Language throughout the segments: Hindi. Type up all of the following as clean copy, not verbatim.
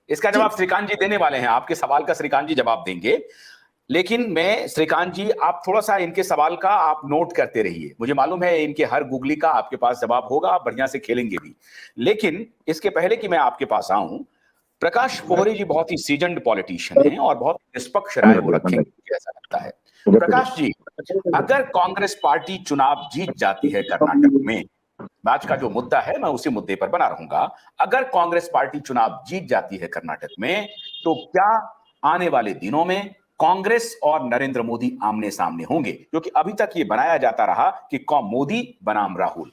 इसका जवाब श्रीकांत जी देने वाले हैं, आपके सवाल का श्रीकांत जी जवाब देंगे। लेकिन मैं श्रीकांत जी, आप थोड़ा सा इनके सवाल का आप नोट करते रहिए, मुझे मालूम है इनके हर गुगली का आपके पास जवाब होगा, आप बढ़िया से खेलेंगे भी। लेकिन इसके पहले कि मैं आपके पास आऊं, प्रकाश पोहरे जी बहुत ही सीजन्ड पॉलिटिशियन हैं और बहुत निष्पक्ष राय वो रखेंगे, मुझे ऐसा लगता है। प्रकाश जी, अगर कांग्रेस पार्टी चुनाव जीत जाती है कर्नाटक में, आज का जो मुद्दा है मैं उसी मुद्दे पर बना रहूंगा, अगर कांग्रेस पार्टी चुनाव जीत जाती है कर्नाटक में, तो क्या आने वाले दिनों में कांग्रेस और नरेंद्र मोदी आमने सामने होंगे? क्योंकि अभी तक ये बनाया जाता रहा कि मोदी बनाम राहुल।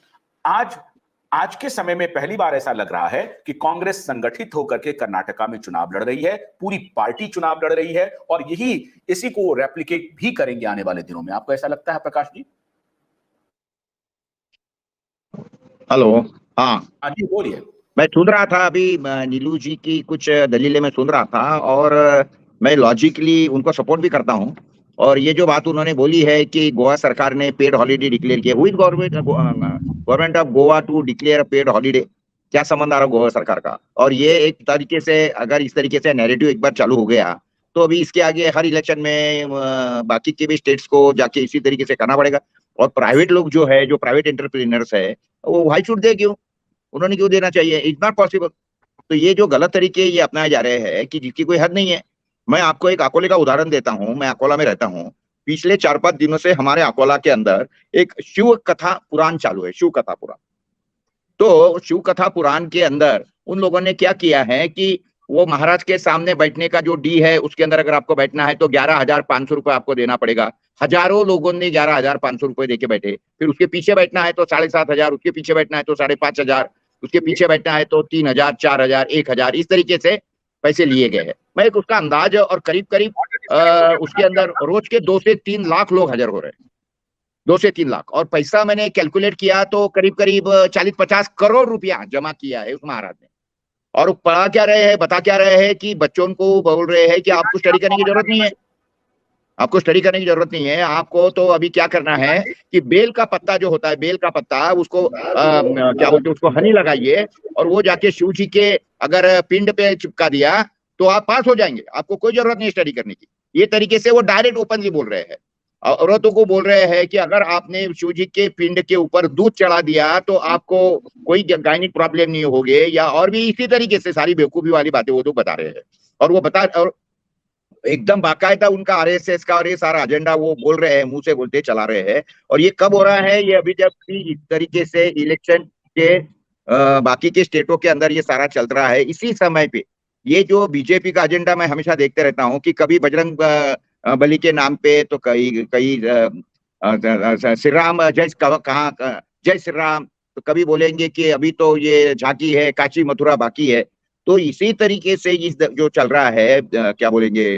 आज के समय में पहली बार ऐसा लग रहा है कि कांग्रेस संगठित होकर के कर्नाटका में चुनाव लड़ रही है, पूरी पार्टी चुनाव लड़ रही है, और इसी को रेप्लिकेट भी करेंगे आने वाले दिनों में। आपको ऐसा लगता है प्रकाश जी? हेलो। हाँ जी बोलिए। मैं सुन रहा था अभी नीलू जी की कुछ दलीलें मैं सुन रहा था, और मैं लॉजिकली उनको सपोर्ट भी करता हूं। और ये जो बात उन्होंने बोली है कि गोवा सरकार ने पेड हॉलीडे डिक्लेयर किया, हुई government of Goa to declare paid holiday, क्या संबंध आ रहा गोवा सरकार का? और ये एक तरीके से, अगर इस तरीके से नैरेटिव एक बार चालू हो गया, तो अभी इसके आगे हर इलेक्शन में बाकी के भी स्टेट्स को जाके इसी तरीके से करना पड़ेगा। और प्राइवेट लोग जो है, जो प्राइवेट एंटरप्रेन्योर्स है, वो व्हाई शुड दे? क्यों उन्होंने क्यों देना चाहिए? It's not possible. तो ये जो गलत तरीके ये अपनाए जा रहे हैं कि जिसकी कोई हद नहीं है। मैं आपको एक अकोले का उदाहरण देता हूं, मैं अकोला में रहता हूं। पिछले 4-5 दिनों से हमारे अकोला के अंदर एक शिव कथा पुराण चालू है, शिव कथा पुराण। तो शिव कथा पुराण के अंदर उन लोगों ने क्या किया है कि वो महाराज के सामने बैठने का जो डी है, उसके अंदर अगर आपको बैठना है तो 11,500 रुपए आपको देना पड़ेगा। हजारों लोगों ने 11,500 रुपए देके बैठे। फिर उसके पीछे बैठना है तो 7,500, उसके पीछे बैठना है तो 5,500, उसके पीछे बैठना है तो 3,000, 4,000, 1,000, इस तरीके से पैसे लिए गए हैं। मैं एक उसका अंदाज, और करीब करीब उसके अंदर रोज के 2 से 3 लाख लोग हाजिर हो रहे हैं, 2 से 3 लाख। और पैसा मैंने कैलकुलेट किया तो करीब करीब 40-50 करोड़ रुपया जमा किया है उस महाराज ने। और पढ़ा क्या रहे हैं, बता क्या रहे हैं कि बच्चों को बोल रहे हैं कि आपको स्टडी करने की जरूरत नहीं है, आपको स्टडी करने की जरूरत नहीं है। आपको तो अभी क्या करना है कि बेल का पत्ता जो होता है, बेल का पत्ता, उसको क्या बोलते हैं, उसको हनी लगाइए, और वो जाके शिव जी के अगर पिंड पे चिपका दिया तो आप पास हो जाएंगे, आपको कोई जरूरत नहीं स्टडी करने की। ये तरीके से वो डायरेक्ट ओपनली बोल रहे हैं। औरतों को बोल रहे हैं कि अगर आपने शिव जी के पिंड के ऊपर दूध चढ़ा दिया तो आपको कोई गायनिक प्रॉब्लम नहीं होगी, या और भी इसी तरीके से सारी बेवकूफी वाली बातें वो तो बता रहे हैं। और वो बता, और एकदम बाकायदा उनका आरएसएस का और ये सारा एजेंडा वो बोल रहे हैं, मुंह से बोलते चला रहे हैं। और ये कब हो रहा है? ये अभी जब भी इस तरीके से इलेक्शन के बाकी के स्टेटों के अंदर ये सारा चल रहा है, इसी समय पे ये जो बीजेपी का एजेंडा मैं हमेशा देखते रहता हूँ कि कभी बजरंग बली के नाम पे तो कई कई श्री राम जय, कहाँ जय श्री राम, तो कभी बोलेंगे कि अभी तो ये झांकी है, काशी मथुरा बाकी है। तो इसी तरीके से इस जो चल रहा है, क्या बोलेंगे,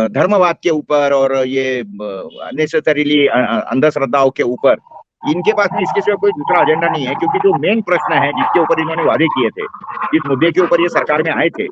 धर्मवाद के ऊपर और ये अननेसेसरीली अंधश्रद्धाओं के ऊपर, इनके पास में इसके सिवा कोई दूसरा एजेंडा नहीं है। क्योंकि जो मेन प्रश्न है जिसके ऊपर इन्होंने वादे किए थे, जिस मुद्दे के ऊपर ये सरकार में आए थे,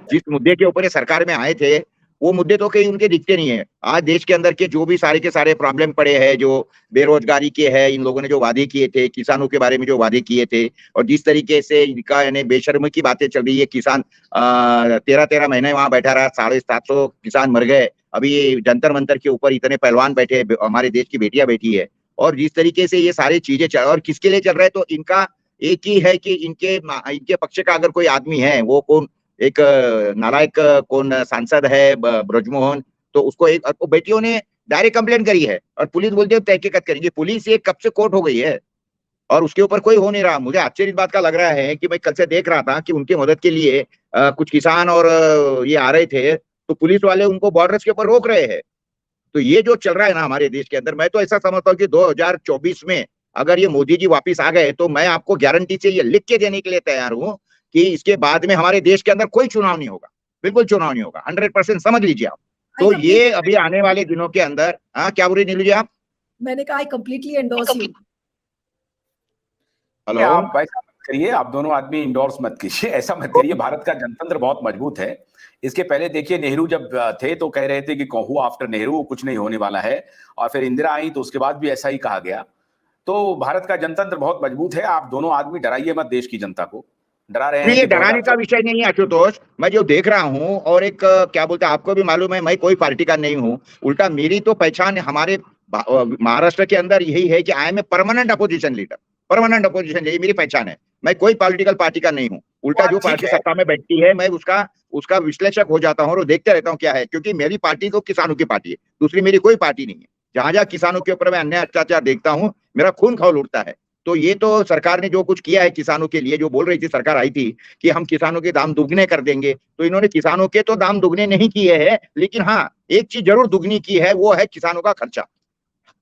जिस मुद्दे के ऊपर ये सरकार में आए थे, वो मुद्दे तो कहीं उनके दिखते नहीं है। आज देश के अंदर के जो भी सारे के सारे प्रॉब्लम पड़े हैं, जो बेरोजगारी के हैं, इन लोगों ने जो वादे किए थे, किसानों के बारे में जो वादे किए थे, और जिस तरीके से इनका यानी बेशर्मी की बातें चल रही है, किसान 13-13 महीने वहां बैठा रहा, 750 किसान मर गए। अभी जंतर मंतर के ऊपर इतने पहलवान बैठे, हमारे देश की बेटियां बैठी है। और जिस तरीके से ये सारी चीजें चल, और किसके लिए चल रहा है, तो इनका एक ही है कि इनके पक्ष का अगर कोई आदमी है, वो कौन, एक नालायक कौन सांसद है ब्रजमोहन, तो उसको एक बेटियों ने डायरेक्ट कंप्लेंट करी है, और पुलिस बोलती है तहकीकात करेंगे। पुलिस ये कब से कोर्ट हो गई है और उसके ऊपर कोई हो नहीं रहा। मुझे आश्चर्य इस बात का लग रहा है कि मैं कल से देख रहा था कि उनकी मदद के लिए कुछ किसान और ये आ रहे थे, तो पुलिस वाले उनको बॉर्डर्स के ऊपर रोक रहे हैं। तो ये जो चल रहा है ना हमारे देश के अंदर, मैं तो ऐसा समझता हूँ कि 2024 में अगर ये मोदी जी वापिस आ गए, तो मैं आपको गारंटी से ये लिख के देने के लिए तैयार हूँ कि इसके बाद में हमारे देश के अंदर कोई चुनाव नहीं होगा, बिल्कुल चुनाव नहीं होगा, 100% समझ लीजिए आप। तो ये अभी आने वाले दिनों के अंदर, हाँ क्या बोल रही नीलू जी आप? मैंने कहा I completely endorse you. Hello, आप ऐसा मत करिए, आप दोनों आदमी इंडोर्स मत कीजिए, ऐसा मत करिए। भारत का जनतंत्र बहुत मजबूत है। इसके पहले देखिए, नेहरू जब थे तो कह रहे थे कि हु आफ्टर नेहरू, कुछ नहीं होने वाला है, और फिर इंदिरा आई तो उसके बाद भी ऐसा ही कहा गया। तो भारत का जनतंत्र बहुत मजबूत है, आप दोनों आदमी डराइए मत देश की जनता को। डरा रहे हैं नहीं, ये कि डराने का 2024 विषय नहीं है आशुतोष। मैं जो देख रहा हूँ और एक क्या बोलते हैं, आपको भी मालूम है मैं कोई पार्टी का नहीं हूँ। उल्टा मेरी तो पहचान हमारे महाराष्ट्र के अंदर यही है कि I am a permanent opposition leader. Permanent opposition, यही मेरी पहचान है। मैं कोई पॉलिटिकल पार्टी का नहीं हूँ। उल्टा जो बात ठीक पार्टी है। सत्ता में बैठती है मैं उसका उसका विश्लेषक हो जाता हूँ और देखते रहता हूँ क्या है, क्योंकि मेरी पार्टी तो किसानों की पार्टी है, दूसरी मेरी कोई पार्टी नहीं है। जहां जहां किसानों के ऊपर मैं अन्याय अत्याचार देखता हूँ मेरा खून खौल उठता है। तो ये तो सरकार ने जो कुछ किया है किसानों के लिए, जो बोल रही थी सरकार आई थी कि हम किसानों के दाम दुगने कर देंगे, तो इन्होंने किसानों के तो दाम दुगने नहीं किए हैं, लेकिन हाँ एक चीज जरूर दुगनी की है, वो है किसानों का खर्चा।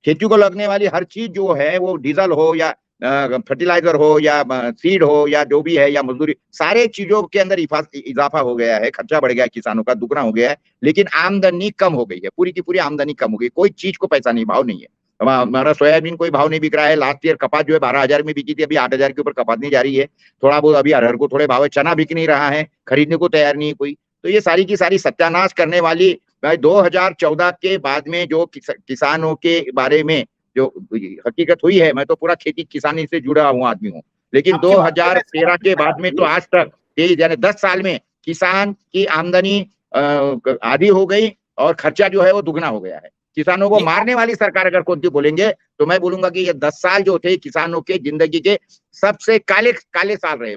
खेती को लगने वाली हर चीज जो है, वो डीजल हो या फर्टिलाइजर हो या सीड हो या जो भी है या मजदूरी, सारे चीजों के अंदर इजाफा हो गया है, खर्चा बढ़ गया है, किसानों का दुगना हो गया है, लेकिन आमदनी कम हो गई है। पूरी की पूरी आमदनी कम हो गई, कोई चीज को पैसा नहीं, भाव नहीं है। हमारा सोयाबीन कोई भाव नहीं बिक रहा है। लास्ट ईयर कपास जो है 12,000 में बिकी थी, अभी 8,000 के ऊपर कपास नहीं जा रही है। थोड़ा बहुत अभी अरहर को थोड़े भाव है, चना बिक नहीं रहा है, खरीदने को तैयार नहीं है कोई। तो ये सारी की सारी सत्यानाश करने वाली 2014 के बाद में जो किसानों के बारे में जो हकीकत हुई है, मैं तो पूरा खेती किसानी से जुड़ा हुआ आदमी हूँ, लेकिन आपकी बात से मैं 2013 के बाद में तो सहमत आज तक यानी 10 साल में किसान की आमदनी आधी हो गई और खर्चा जो है वो दुगना हो गया है। किसानों को ये मारने वाली सरकार अगर कौन सी बोलेंगे तो मैं बोलूंगा कि ये 10 साल जो थे किसानों के जिंदगी के सबसे काले काले साल रहे।